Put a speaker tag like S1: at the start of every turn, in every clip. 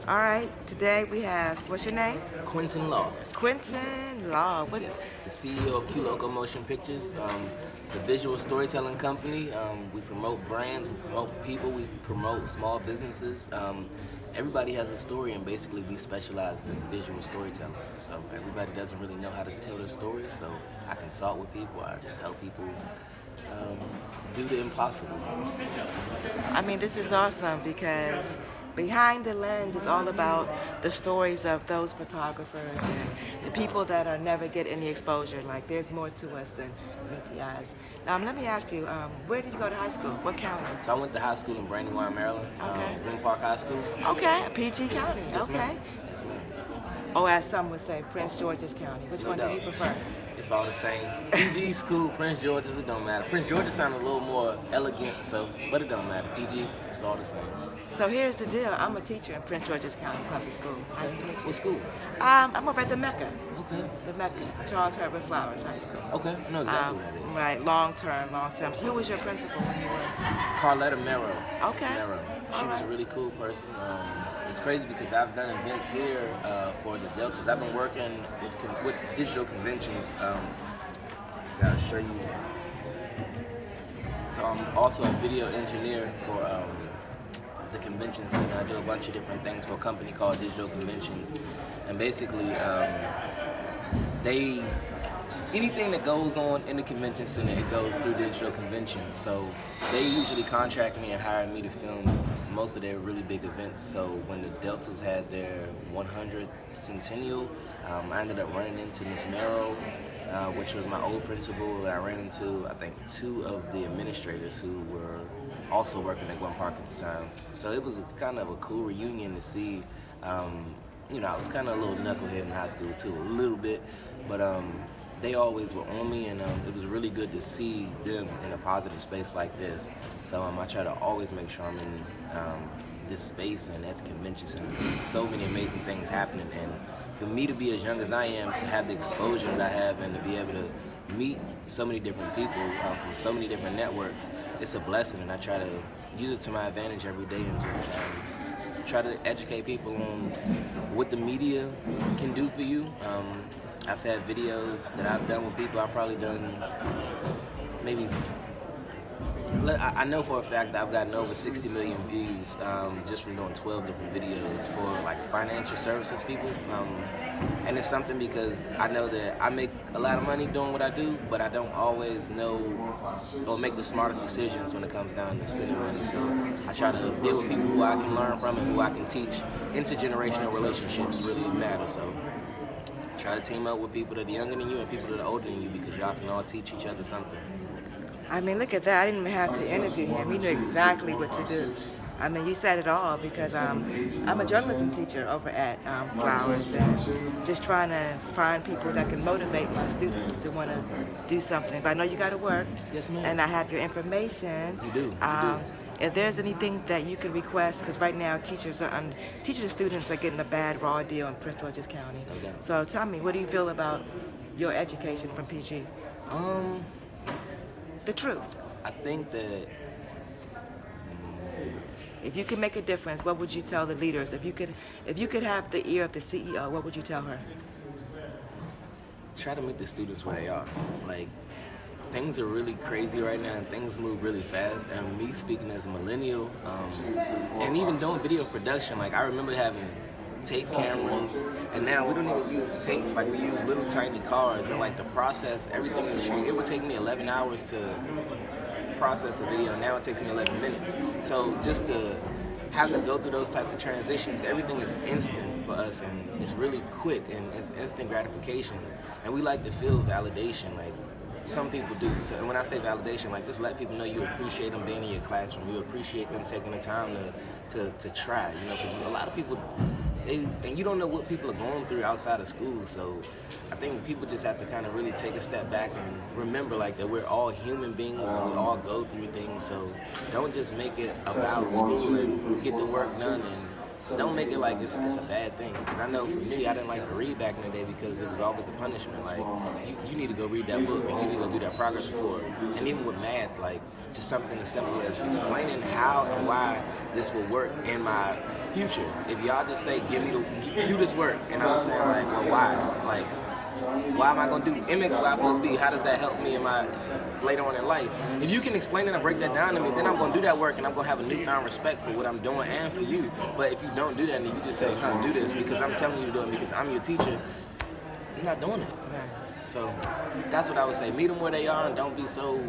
S1: All right, today we have, what's your name?
S2: Quintin Law.
S1: Quintin Law. What?
S2: Yes, the CEO of Q Loco Motion Pictures. It's a visual storytelling company. We promote brands, we promote people, we promote small businesses. Everybody has a story, and basically we specialize in visual storytelling. So everybody doesn't really know how to tell their story. So I consult with people. I just help people um, do the impossible.
S1: I mean, this is awesome because behind the lens is all about the stories of those photographers and the people that are never get any exposure. Like, there's more to us than meet the eyes. Let me ask you, where did you go to high school? What county?
S2: So I went to high school in Brandywine, Maryland.
S1: Okay.
S2: Gwynn Park High School.
S1: Okay, PG County.
S2: Yes,
S1: Okay.
S2: ma'am. Yes, ma'am.
S1: Oh, as some would say, Prince George's County. Which
S2: No
S1: one do
S2: doubt.
S1: you prefer?
S2: It's all the same. PG school, Prince George's, it don't matter. Prince George's sound a little more elegant, but it don't matter. PG, it's all the same.
S1: So here's the deal. I'm a teacher in Prince George's County Public School. Nice to meet you.
S2: What school?
S1: I'm over at the Mecca.
S2: Okay.
S1: The Mecca, Charles Herbert Flowers High School.
S2: Okay, I know exactly what that is.
S1: Right, long term. So who was your principal when you were?
S2: Carlotta Marrow.
S1: Okay.
S2: Miss Marrow. She was a really cool person. It's crazy because I've done events here for the Deltas. I've been working with digital conventions. So I'll show you. So I'm also a video engineer for the convention center. I do a bunch of different things for a company called Digital Conventions, and basically anything that goes on in the convention center, it goes through Digital Conventions. So they usually contract me and hire me to film most of their really big events. So when the Deltas had their 100th centennial, I ended up running into Miss Marrow, which was my old principal. I ran into, I think, two of the administrators who were also working at Gwynn Park at the time. So it was kind of a cool reunion to see. I was kind of a little knucklehead in high school too, a little bit, but they always were on me, and it was really good to see them in a positive space like this. So I try to always make sure I'm in this space and at the convention center. There's so many amazing things happening, and for me to be as young as I am, to have the exposure that I have, and to be able to meet so many different people from so many different networks, it's a blessing, and I try to use it to my advantage every day and just try to educate people on what the media can do for you. I've had videos that I've done with people. I've probably done maybe, I know for a fact that I've gotten over 60 million views just from doing 12 different videos for like financial services people. And it's something because I know that I make a lot of money doing what I do, but I don't always know or make the smartest decisions when it comes down to spending money. So I try to deal with people who I can learn from and who I can teach. Intergenerational relationships really matter. So try to team up with people that are younger than you and people that are older than you, because y'all can all teach each other something.
S1: I mean, look at that. I didn't even have to interview him. He knew exactly what to do. I mean, you said it all, because I'm a journalism teacher over at Flowers, and just trying to find people that can motivate my students to want to do something. But I know you got to work.
S2: Yes, ma'am.
S1: And I have your information.
S2: You do. You do.
S1: If there's anything that you can request, because right now teachers and students are getting a bad raw deal in Prince George's County.
S2: Okay.
S1: So tell me, what do you feel about your education from PG? The truth.
S2: I think that
S1: If you could make a difference, what would you tell the leaders? If you could have the ear of the CEO, what would you tell her?
S2: try to meet the students where they are. Like, things are really crazy right now, and things move really fast. And me speaking as a millennial, and even doing video production, like I remember having tape cameras, and now we don't even use tapes. Like, we use little tiny cars, and like the process, everything is streamed. It would take me 11 hours to process a video. Now it takes me 11 minutes. So just to have to go through those types of transitions, everything is instant for us, and it's really quick, and it's instant gratification. And we like to feel validation, like some people do. So, and when I say validation, like, just let people know you appreciate them being in your classroom, you appreciate them taking the time to try, you know, because a lot of people, and you don't know what people are going through outside of school. So I think people just have to kind of really take a step back and remember, like, that we're all human beings and we all go through things. So don't just make it about school and get the work done, and don't make it like it's a bad thing. Because I know for me, I didn't like to read back in the day because it was always a punishment. Like, you need to go read that book and you need to go do that progress report. And even with math, like, just something as simple as explaining how and why this will work in my future. If y'all just say, do this work, and I'm saying like, well, why? Like, why am I gonna do MX, Y plus B? How does that help me in my later on in life? If you can explain it and break that down to me, then I'm gonna do that work and I'm gonna have a newfound respect for what I'm doing and for you. But if you don't do that and you just say, do this because I'm telling you to do it because I'm your teacher, you're not doing it. So that's what I would say. Meet them where they are and don't be so,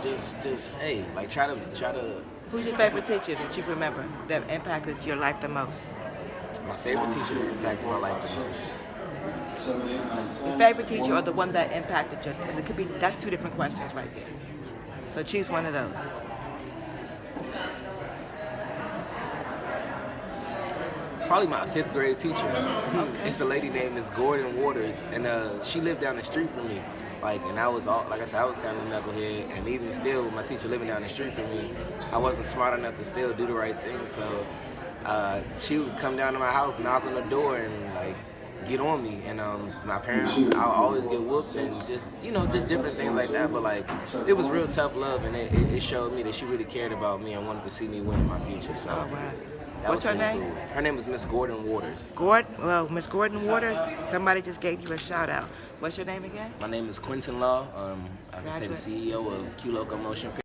S2: just hey, like try to.
S1: Who's your favorite teacher that you remember that impacted your life the most?
S2: My favorite teacher that impacted my life the most.
S1: Your favorite teacher or the one that impacted you? It could be. That's two different questions right there. So choose one of those.
S2: Probably my 5th grade teacher.
S1: Okay.
S2: It's a lady named Miss Gordon Waters, and she lived down the street from me. And I was like I said, I was kind of a knucklehead, and even still, with my teacher living down the street from me, I wasn't smart enough to still do the right thing. So she would come down to my house, knock on the door, and like get on me. And my parents, I'll always get whooped, and just different things like that. But like, it was real tough love, and it showed me that she really cared about me and wanted to see me win in my future. So.
S1: Oh, wow. What's her name?
S2: Cool. Her name is Miss Gordon Waters.
S1: Well, Miss Gordon Waters, somebody just gave you a shout out. What's your name again?
S2: My name is Quintin Law. I can say the CEO of Q Loco Motion Pictures.